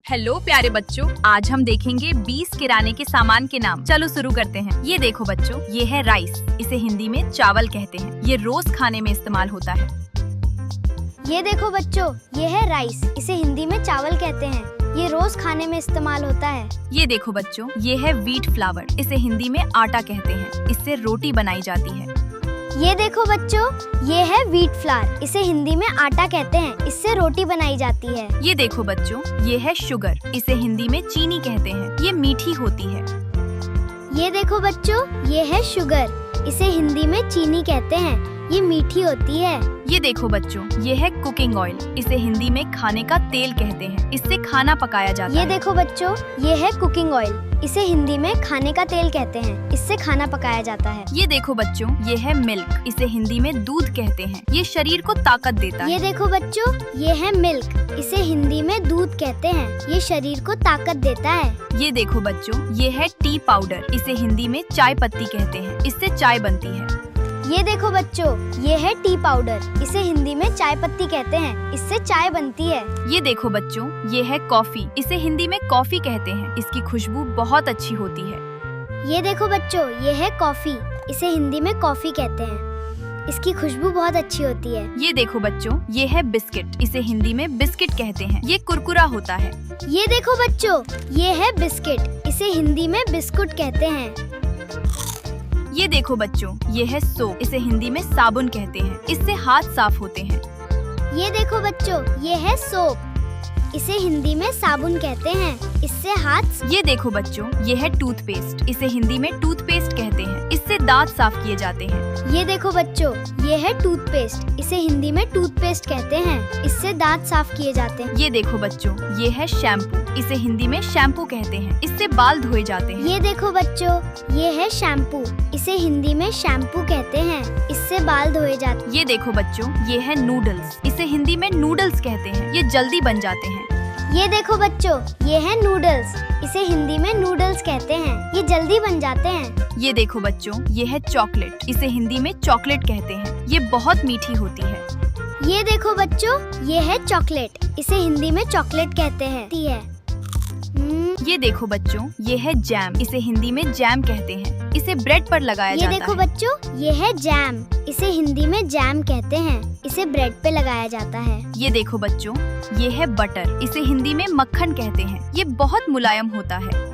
Hello प्यारे बच्चों, आज हम देखेंगे 20 किराने के सामान के नाम। चलो शुरू करते हैं। ये देखो बच्चों, ये है राइस, इसे हिंदी में चावल कहते हैं। ये रोज खाने में इस्तेमाल होता है। ये देखो बच्चों, ये है राइस, इसे हिंदी में चावल कहते हैं। ये रोज खाने में इस्तेमाल होता है। ये देखो बच्चों, ये है व्हीट फ्लावर, इसे हिंदी में आटा कहते हैं। इससे रोटी बनाई जाती है। ये देखो बच्चों, ये है व्हीट फ्लावर, इसे हिंदी में आटा कहते हैं। इससे रोटी बनाई जाती है। ये देखो बच्चों, ये है शुगर, इसे हिंदी में चीनी कहते हैं। ये मीठी होती है। ये देखो बच्चों, ये है शुगर, इसे हिंदी में चीनी कहते हैं। ये मीठी होती है। ये देखो बच्चों, ये है कुकिंग ऑयल, इसे हिंदी में खाने का तेल कहते हैं। इससे खाना पकाया जाता है। ये देखो बच्चों, ये है कुकिंग ऑयल, इसे हिंदी में खाने का तेल कहते हैं। इससे खाना पकाया जाता है। ये देखो बच्चों, ये है मिल्क, इसे हिंदी में दूध कहते हैं। ये शरीर को ताकत देता है। ये देखो बच्चों, ये है मिल्क, इसे हिंदी में दूध कहते हैं। ये शरीर को ताकत देता है। ये देखो बच्चों, ये है टी पाउडर, इसे हिंदी में चाय पत्ती कहते हैं। इससे चाय बनती है। ये देखो बच्चों, ये है टी पाउडर, इसे हिंदी में चाय पत्ती कहते हैं। इससे चाय बनती है। ये देखो बच्चों, ये है कॉफी, इसे हिंदी में कॉफी कहते हैं। इसकी खुशबू बहुत अच्छी होती है। ये देखो बच्चों, ये है कॉफी, इसे हिंदी में कॉफी कहते हैं। इसकी खुशबू बहुत अच्छी होती है। ये देखो बच्चों, ये है बिस्किट, इसे हिंदी में बिस्किट कहते हैं। ये कुरकुरा होता है। ये देखो बच्चों, ये है बिस्किट, इसे हिंदी में बिस्कुट कहते हैं। ये देखो बच्चों, ये है सोप, इसे हिंदी में साबुन कहते हैं। इससे हाथ साफ होते हैं। ये देखो बच्चों, ये है सोप, इसे हिंदी में साबुन कहते हैं। इससे हाथ। ये देखो बच्चों, ये है टूथपेस्ट, इसे हिंदी में टूथपेस्ट कहते हैं। इससे दांत साफ किए जाते हैं। ये देखो बच्चों, ये है टूथपेस्ट, इसे हिंदी में टूथपेस्ट कहते हैं। इससे दांत साफ किए जाते हैं। ये देखो बच्चों, ये है शैम्पू, इसे हिंदी में शैम्पू कहते हैं। इससे बाल धोए जाते हैं। ये देखो बच्चों, ये है शैम्पू, इसे हिंदी में शैम्पू कहते हैं। इससे बाल धोए जाते हैं। ये देखो बच्चों, ये है नूडल्स, इसे हिंदी में नूडल्स कहते हैं। ये जल्दी बन जाते हैं। ये देखो बच्चों, ये है नूडल्स, इसे हिंदी में नूडल्स कहते हैं। ये जल्दी बन जाते हैं। ये देखो बच्चों, ये है चॉकलेट, इसे हिंदी में चॉकलेट कहते हैं। ये बहुत मीठी होती है। ये देखो बच्चों, ये है चॉकलेट, इसे हिंदी में चॉकलेट कहते हैं। ये देखो बच्चों, ये है जैम, इसे हिंदी में जैम कहते हैं। इसे ब्रेड पर लगाया जाता है। ये देखो बच्चों, ये है जैम, इसे हिंदी में जैम कहते हैं। इसे ब्रेड पे लगाया जाता है। ये देखो बच्चों, ये है बटर, इसे हिंदी में मक्खन कहते हैं। ये बहुत मुलायम होता है।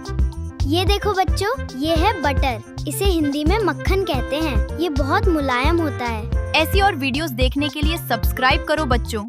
ये देखो बच्चों, ये है बटर, इसे हिंदी में मक्खन कहते हैं। ये बहुत मुलायम होता है। ऐसी और वीडियोस देखने के लिए सब्सक्राइब करो बच्चों।